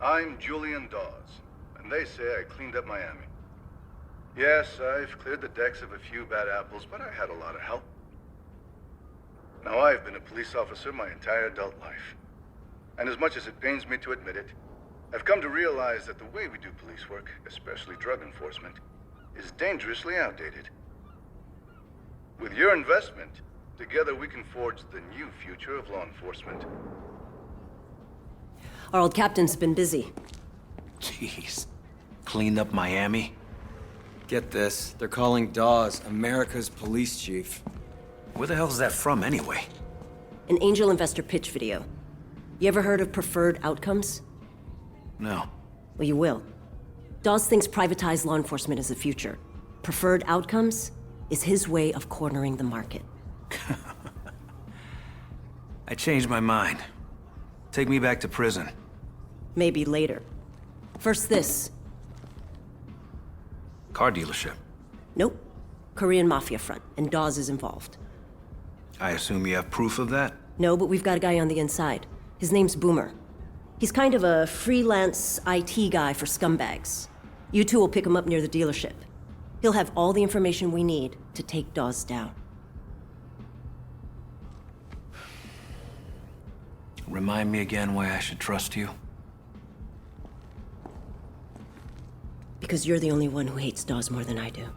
I'm Julian Dawes, and they say I cleaned up Miami. Yes, I've cleared the decks of a few bad apples, but I had a lot of help. Now, I've been a police officer my entire adult life. And as much as it pains me to admit it, I've come to realize that the way we do police work, especially drug enforcement, is dangerously outdated. With your investment, together we can forge the new future of law enforcement. Our old captain's been busy. Jeez. Cleaned up Miami? Get this, they're calling Dawes America's police chief. Where the hell is that from, anyway? An angel investor pitch video. You ever heard of preferred outcomes? No. Well, you will. Dawes thinks privatized law enforcement is the future. Preferred outcomes is his way of cornering the market. I changed my mind. Take me back to prison. Maybe later. First this. Car dealership. Nope. Korean mafia front, and Dawes is involved. I assume you have proof of that? No, but we've got a guy on the inside. His name's Boomer. He's kind of a freelance IT guy for scumbags. You two will pick him up near the dealership. He'll have all the information we need to take Dawes down. Remind me again why I should trust you? Because you're the only one who hates Dawes more than I do.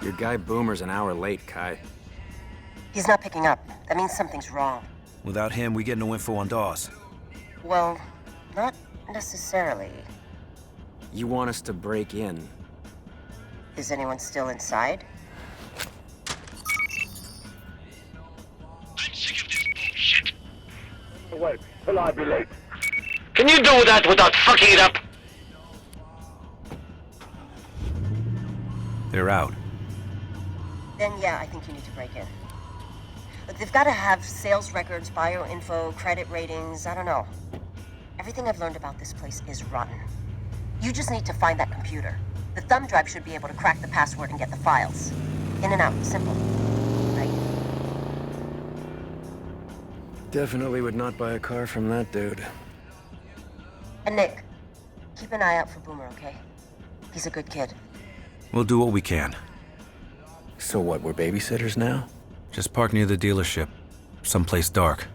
Your guy Boomer's an hour late, Kai. He's not picking up. That means something's wrong. Without him, we get no info on Dawes. Well, not necessarily. You want us to break in? Is anyone still inside? I'm sick of this bullshit. Wait till I be late. Can you do that without fucking it up? They're out. Then yeah, I think you need to break in. Look, they've got to have sales records, bio info, credit ratings, I don't know. Everything I've learned about this place is rotten. You just need to find that computer. The thumb drive should be able to crack the password and get the files. In and out, simple. Right? Definitely would not buy a car from that dude. And Nick, keep an eye out for Boomer, okay? He's a good kid. We'll do what we can. So what, we're babysitters now? Just park near the dealership. Someplace dark.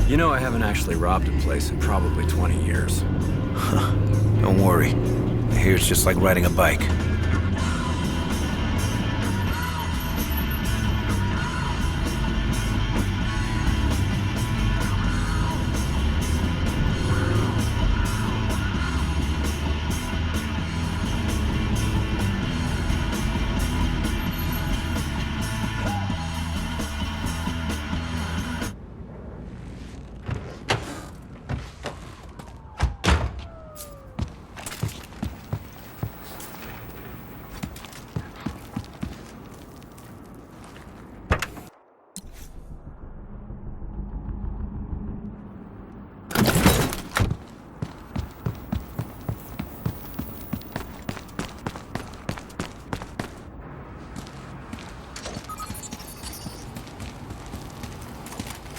You know, I haven't actually robbed a place in probably 20 years. Don't worry. I hear it's just like riding a bike.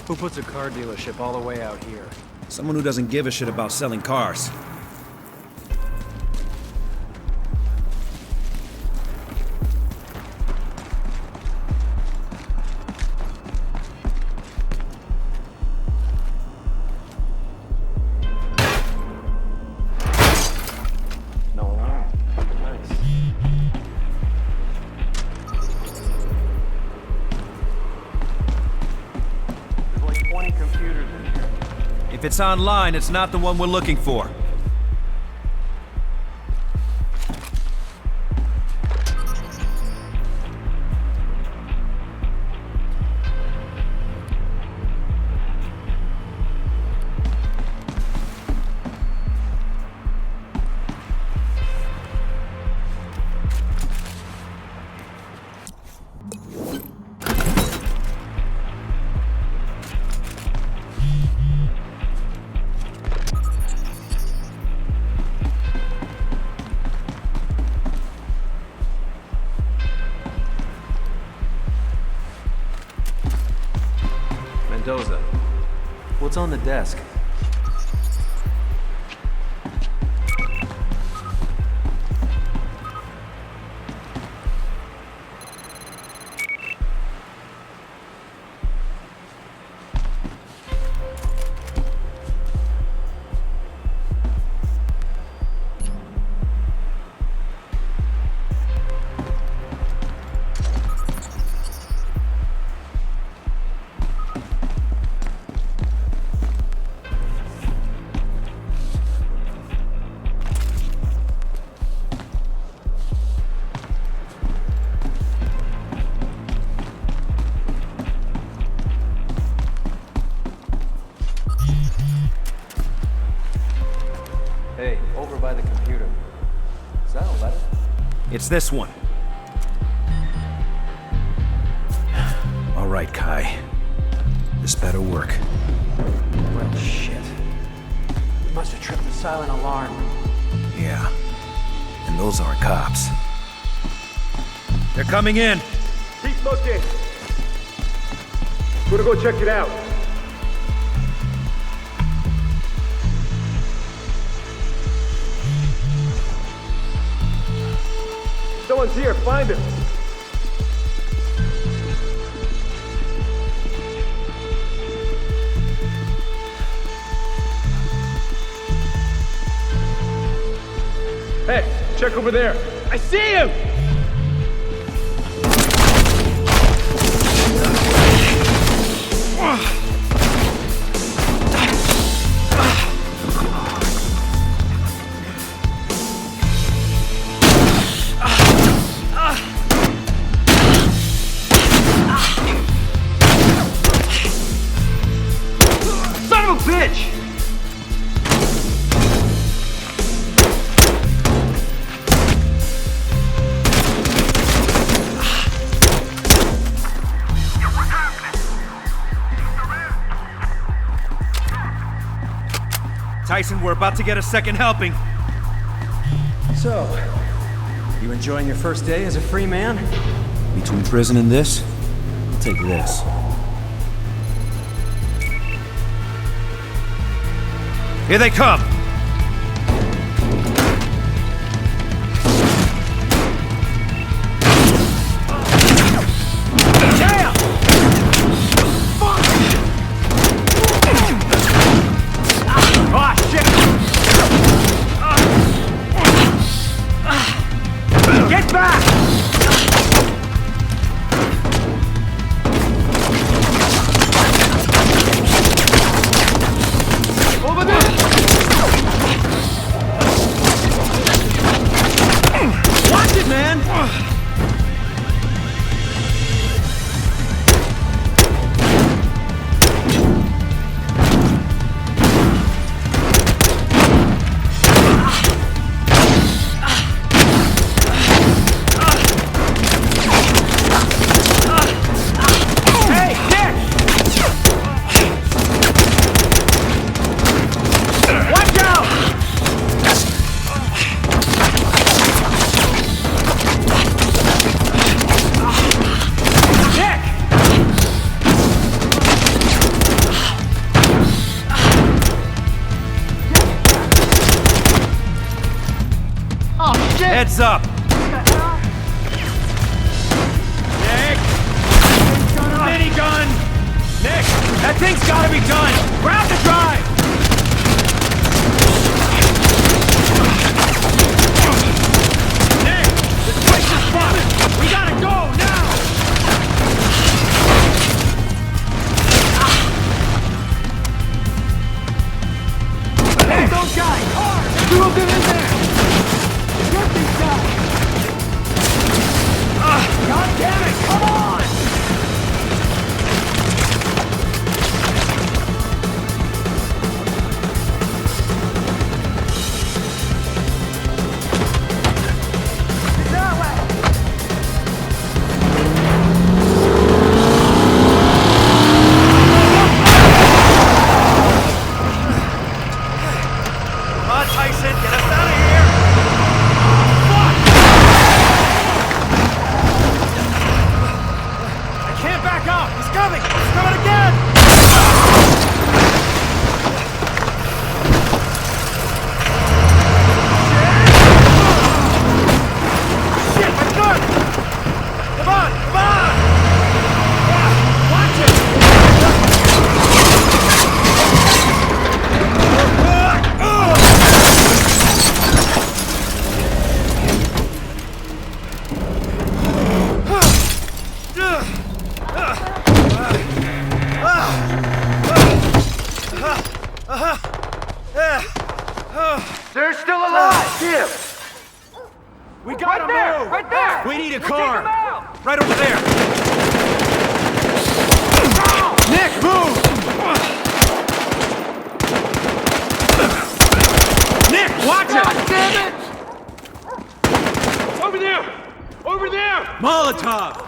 Who puts a car dealership all the way out here? Someone who doesn't give a shit about selling cars. If it's online, it's not the one we're looking for. the desk. Hey, over by the computer. Is that a letter? It's this one. All right, Kai. This better work. Well, shit. We must have tripped the silent alarm. Yeah. And those aren't cops. They're coming in. Keep looking. Gonna go check it out. Someone's here, find him. Hey, check over there. I see him! Son of a bitch! Tyson, we're about to get a second helping. So, you enjoying your first day as a free man? Between prison and this, I'll take this. Here they come! Damn! Fuck! Ah, shit! Get back! Over there! Watch it, man! Hey, Dick! Watch out! Dick! Oh, shit! Heads up! Nick! Minigun! Nick! That thing's gotta be done! Grab the drive! Nick! This place is fucked! We gotta go now! Hey, those guys! Hard! Two of them in there! Get these guys! God damn it! Come on! Come on, Tyson, get us out of here! They're still alive! Here! We gotta move! Right there! We need a car! Right over there! Nick, move! Nick, watch it! God damn it! Over there! Over there! Molotov!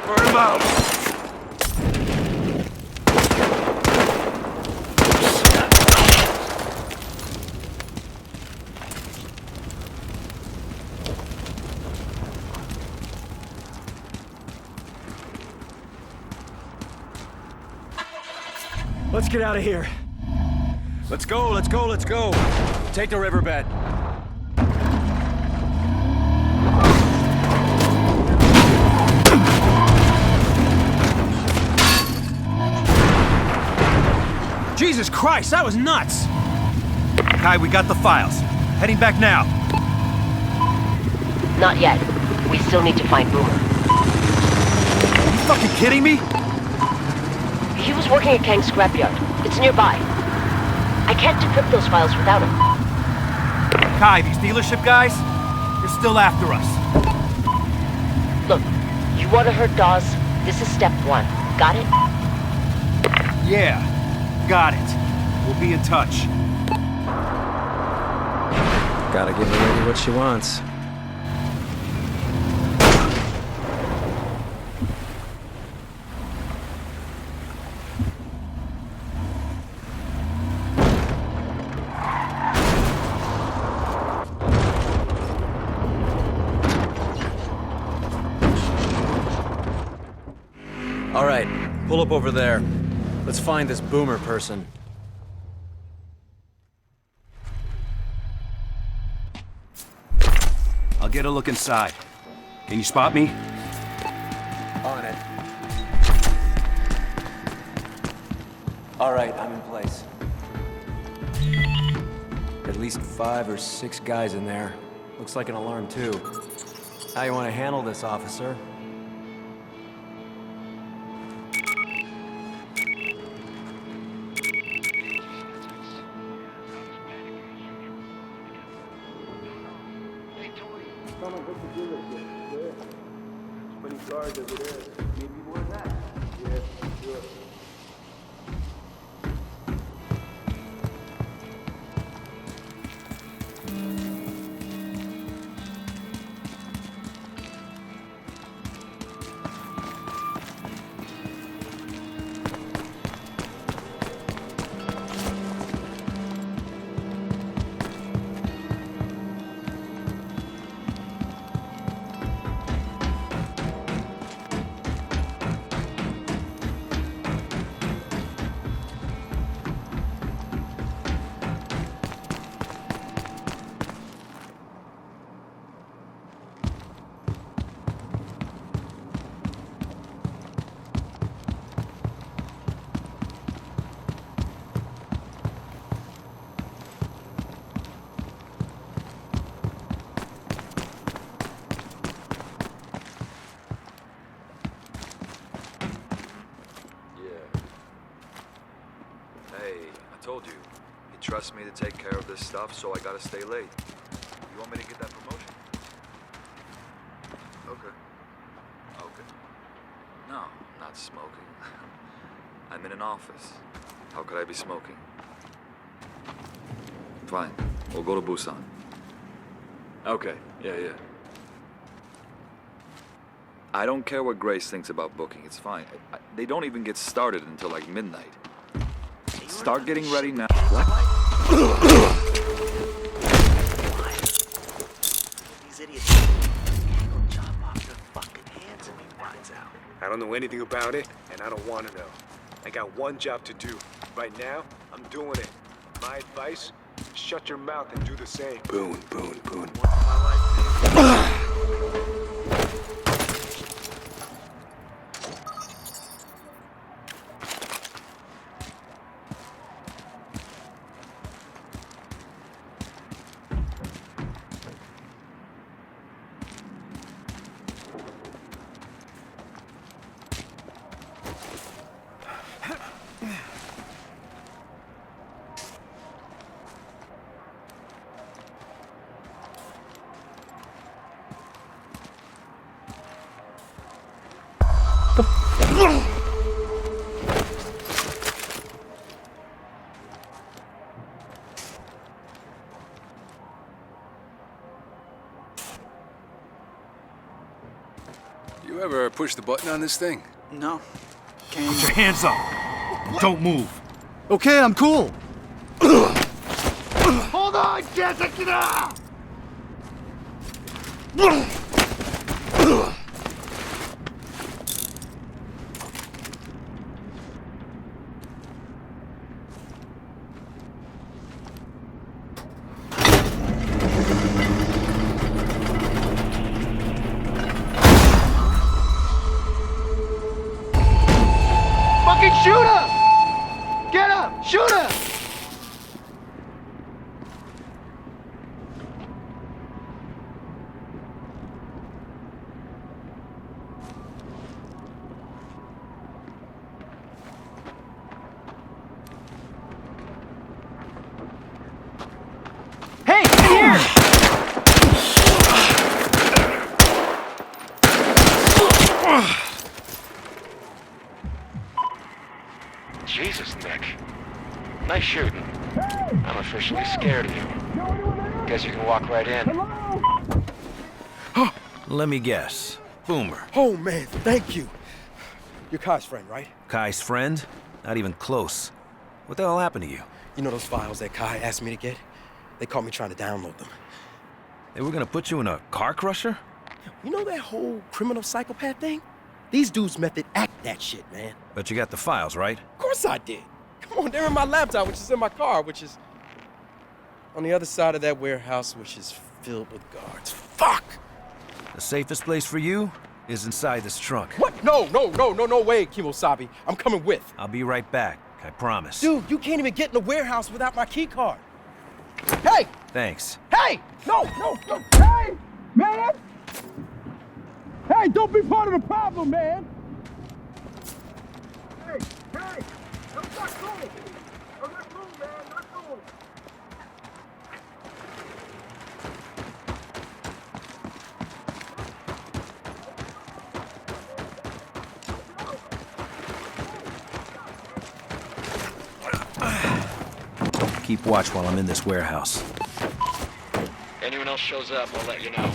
Burn him out! Let's get out of here. Let's go, let's go, let's go. Take the riverbed. Jesus Christ, that was nuts! Kai, we got the files. Heading back now. Not yet. We still need to find Boomer. Are you fucking kidding me? He was working at Kang's scrapyard. It's nearby. I can't decrypt those files without him. Kai, these dealership guys, they're still after us. Look, you want to hurt Dawes? This is step one. Got it? Yeah, got it. We'll be in touch. Gotta give the lady what she wants. All right, pull up over there. Let's find this Boomer person. I'll get a look inside. Can you spot me? On it. All right, I'm in place. At least 5 or 6 guys in there. Looks like an alarm, too. How you want to handle this, officer? Told you, he trusts me to take care of this stuff, so I gotta stay late. You want me to get that promotion? Okay. Okay. No, not smoking. I'm in an office. How could I be smoking? Fine, we'll go to Busan. Okay, yeah. I don't care what Grace thinks about booking, it's fine. They don't even get started until like midnight. Start getting ready now. What? These idiots will chop off their fucking hands if he finds out. I don't know anything about it, and I don't want to know. I got one job to do. Right now, I'm doing it. My advice, shut your mouth and do the same. Boone. You ever push the button on this thing? No. Put your hands up. Don't move. Okay, I'm cool. Hold on, Jessica! Fucking shoot him! Get him! Shoot him! Hey, here! Jesus, Nick. Nice shooting. I'm officially scared of you. Guess you can walk right in. Let me guess. Boomer. Oh, man, thank you. You're Kai's friend, right? Kai's friend? Not even close. What the hell happened to you? You know those files that Kai asked me to get? They caught me trying to download them. They were gonna put you in a car crusher? You know that whole criminal psychopath thing? These dudes method act that shit, man. But you got the files, right? Of course I did. Come on, they're in my laptop, which is in my car, which is on the other side of that warehouse, which is filled with guards. Fuck! The safest place for you is inside this trunk. What? No way, Kimosabi. I'm coming with. I'll be right back, I promise. Dude, you can't even get in the warehouse without my key card. Hey! Thanks. Hey! No! Hey! Man! Hey, don't be part of the problem, man! Hey! That's not cool! That's not cool, man! Not cool! Keep watch while I'm in this warehouse. Anyone else shows up, I'll let you know.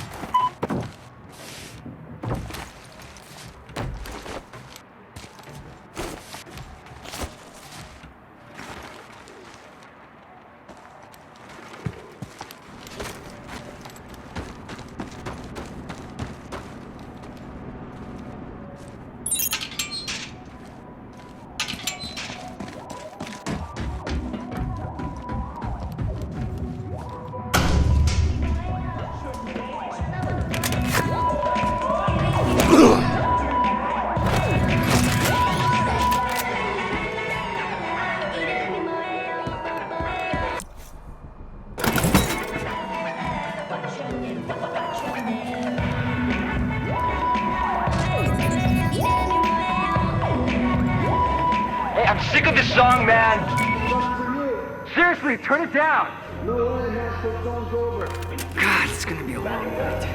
I'm sick of this song, man! Seriously, turn it down! God, it's gonna be a long night.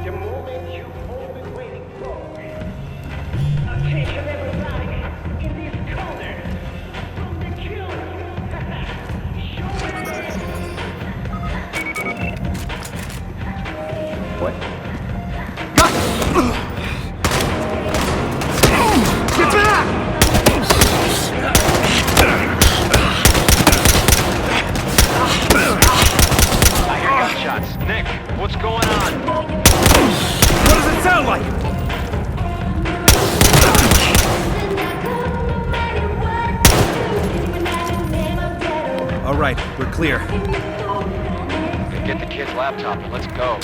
The moment you've all been waiting for. Attention everybody in this corner. From the killer. What? Get back! I hear gunshots. Nick, what's going on? What does it sound like? All right, we're clear. Get the kid's laptop and let's go.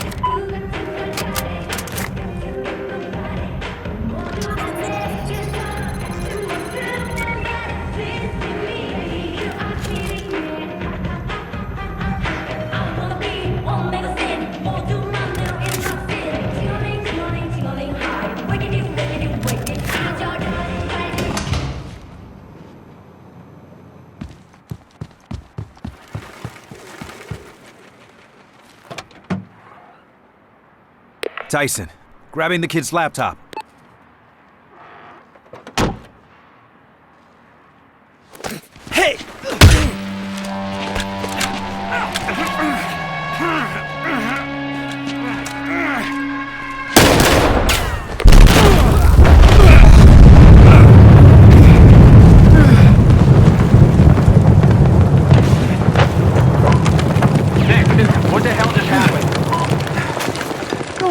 Tyson, grabbing the kid's laptop.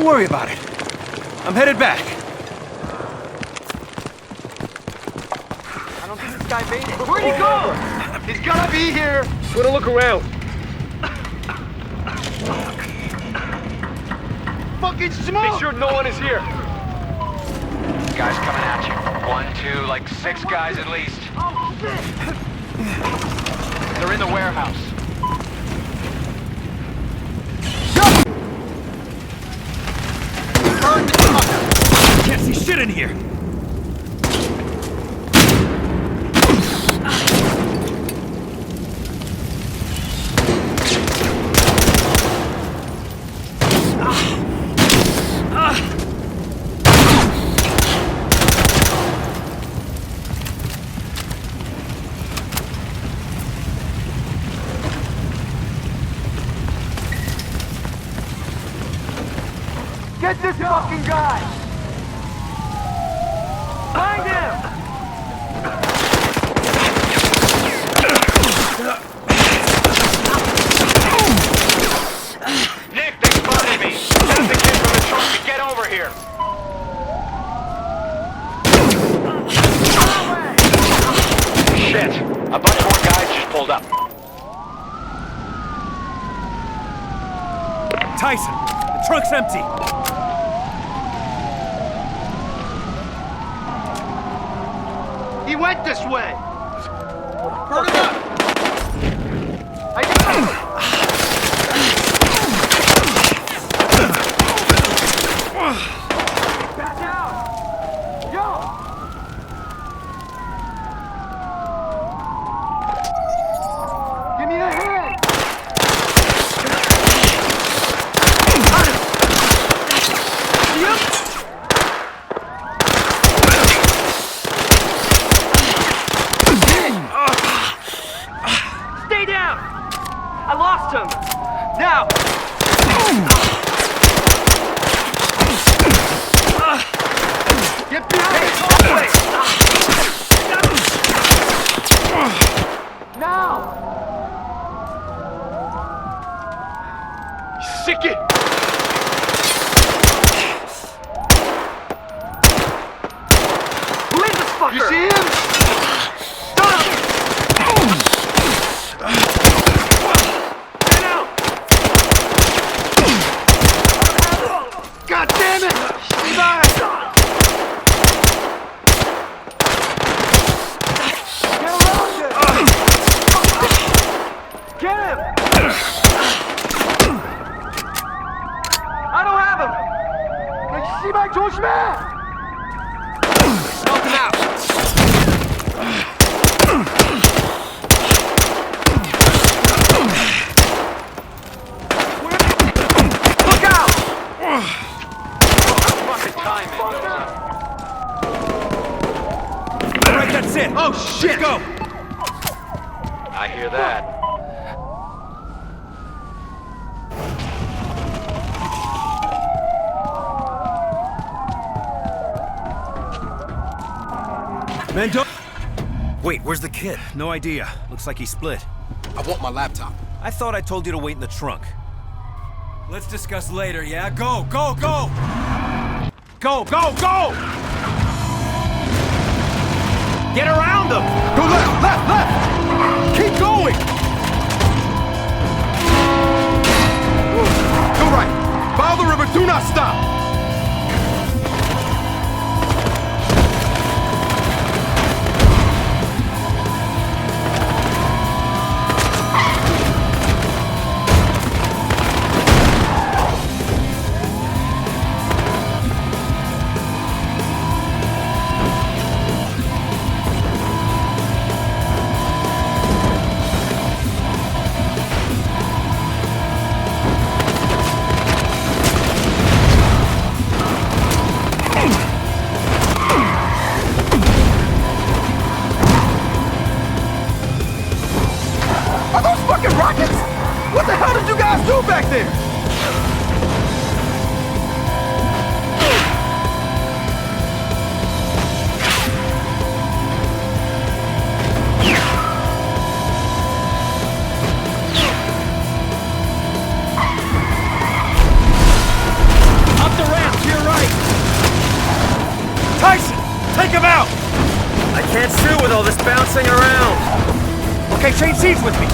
Don't worry about it. I'm headed back. I don't think this guy made it. Where'd he go? He's gotta be here. We're gonna look around. Fucking smoke! Make sure no one is here. Guys coming at you. 1, 2, like 6 guys at least. Oh, shit! They're in the warehouse. Can't see shit in here. Get this fucking guy! Find him! Nick, they spotted me. Tell the kid from the truck to get over here. Shit. A bunch more guys just pulled up. Tyson, the trunk's empty. He went this way! Burn him up! I got him! Back down! Yo! Give me a hand! Stay down! I lost him! Now! Get behind! Now! Sick it! Who is this fucker? You see him? Stop! Get out! God damn it! Stop! Get around him! Get him! I don't have him! Did you see my 조심해! Help him out! Look out! Fucking time, man. All right, that's it. Oh shit! Let's go. I hear that. Mendo. Wait, where's the kid? No idea. Looks like he split. I want my laptop. I thought I told you to wait in the trunk. Let's discuss later, yeah? Go, go, go! Go, go, go! Get around them! Go left, left, left! Keep going! Go right! Follow the river, do not stop! What the hell did you guys do back there? Up Okay, change seats with me.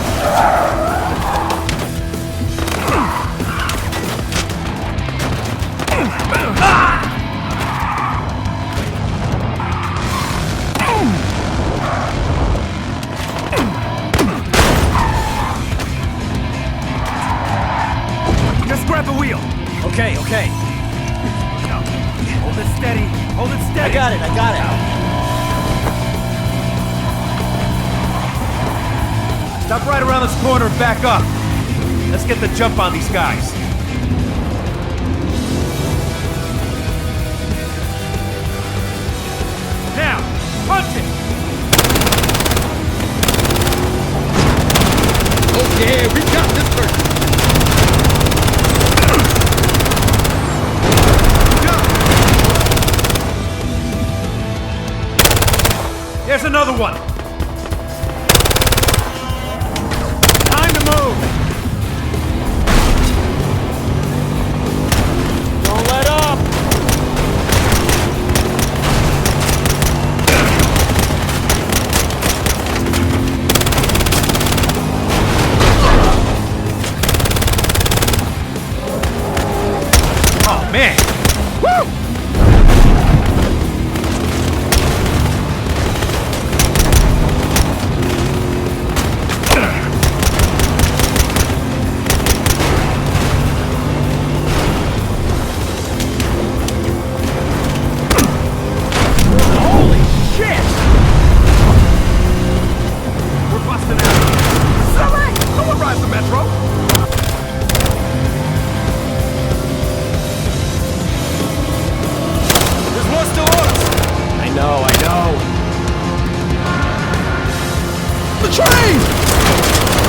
Just grab the wheel. Okay. Hold it steady. Hold it steady. I got it. Stop right around this corner and back up. Let's get the jump on these guys. Now, punch it! Oh yeah, we got this person. There's another one! Time to move! Don't let up! Oh, man! Woo!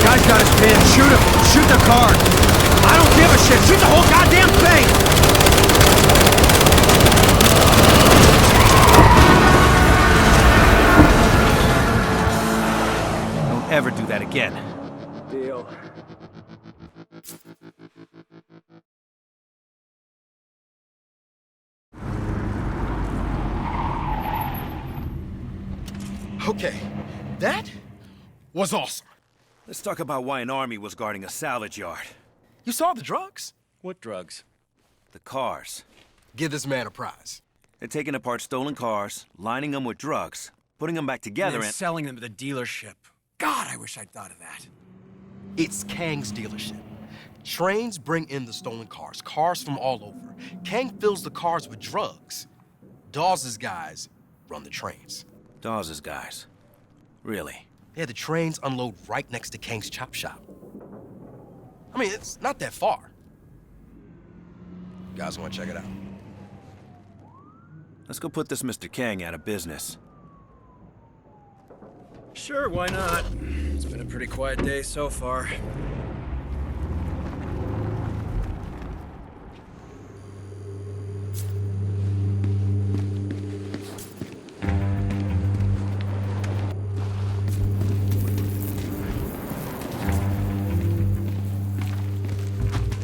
Guy's got his pin. Shoot him. Shoot the car. I don't give a shit. Shoot the whole goddamn thing! Don't ever do that again. Deal. Okay, that was awesome. Let's talk about why an army was guarding a salvage yard. You saw the drugs? What drugs? The cars. Give this man a prize. They're taking apart stolen cars, lining them with drugs, putting them back together, and selling them to the dealership. God, I wish I'd thought of that. It's Kang's dealership. Trains bring in the stolen cars, cars from all over. Kang fills the cars with drugs. Dawes' guys run the trains. Dawes' guys. Really? Yeah, the trains unload right next to Kang's chop shop. I mean, it's not that far. You guys want to check it out? Let's go put this Mr. Kang out of business. Sure, why not? It's been a pretty quiet day so far.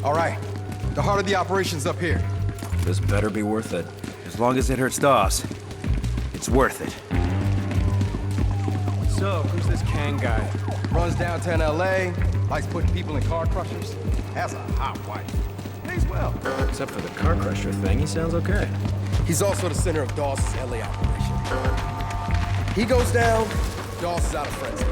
All right, the heart of the operation's up here. This better be worth it. As long as it hurts Dawes, it's worth it. So, who's this Kang guy? Runs downtown LA, likes putting people in car crushers. Has a hot wife. Pays well. Except for the car crusher thing, he sounds okay. He's also the center of Dawes' LA operation. He goes down, Dawes is out of friends.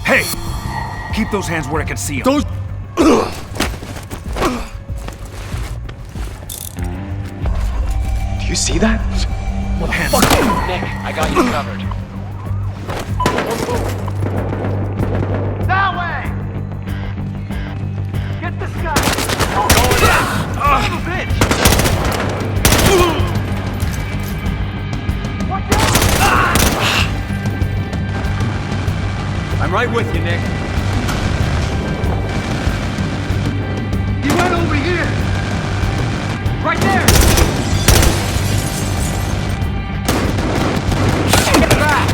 Hey! Keep those hands where I can see them. Those... Do you see that? Hands. Nick, I got you covered. That way! Get this guy! Going in! Son of a bitch! Watch out! I'm right with you, Nick. He went over here! Right there! Get back!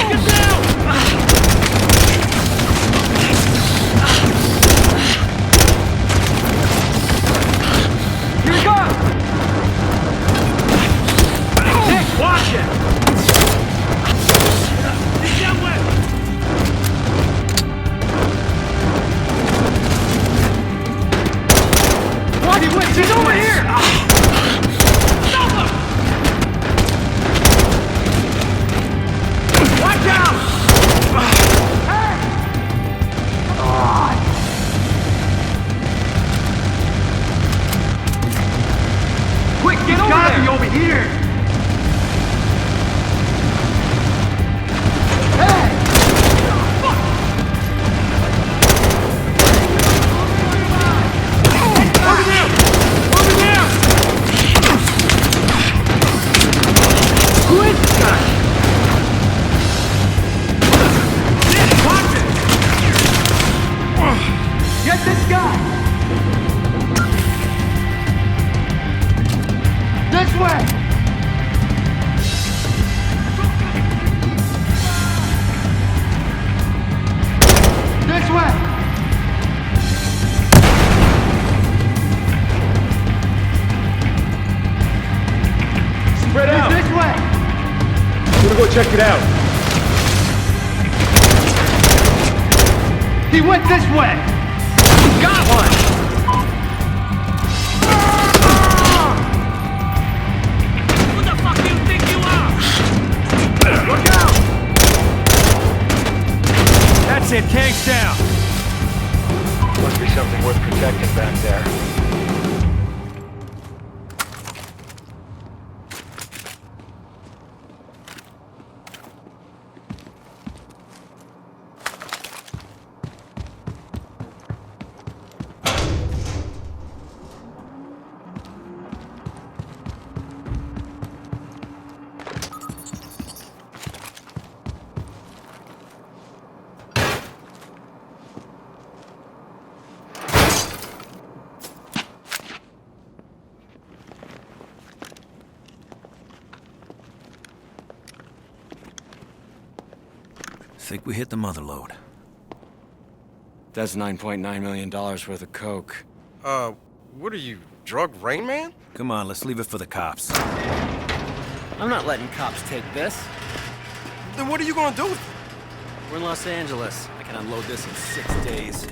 Get down! Here he comes! Nick, watch it! He's that way! What? He went! He's over here! Stop him! Watch out! Hey! Come on! Quick, get over there! Be over here! Hey! Fuck! Over there! Over there! Who is this guy? Nick, watch it! Get this guy! This way! This way! Spread out! This way! I'm gonna go check it out. He went this way! Got one! Who the fuck do you think you are? Look out! That's it, Kang's down. Must be something worth protecting back there. Think we hit the mother load. That's $9.9 million worth of coke. What are you, drug Rain Man? Come on, let's leave it for the cops. I'm not letting cops take this. Then what are you gonna do with it? We're in Los Angeles. I can unload this in 6 days.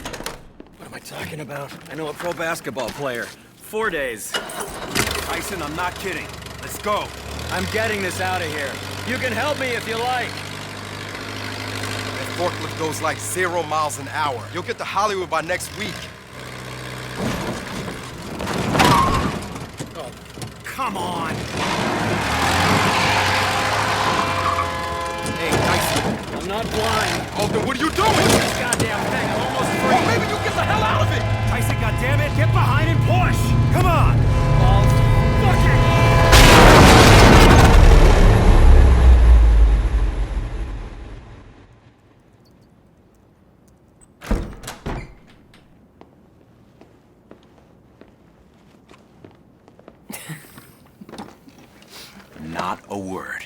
What am I talking about? I know a pro basketball player. 4 days. Tyson, I'm not kidding. Let's go. I'm getting this out of here. You can help me if you like. That forklift goes like 0 miles an hour. You'll get to Hollywood by next week. Oh, come on. Hey, Tyson. I'm not blind. Oh, then what are you doing? This goddamn thing, I'm almost free. Oh, maybe you get the hell out of it! Tyson, goddammit, get behind and push! Come on! Balls. Fuck it! Not a word.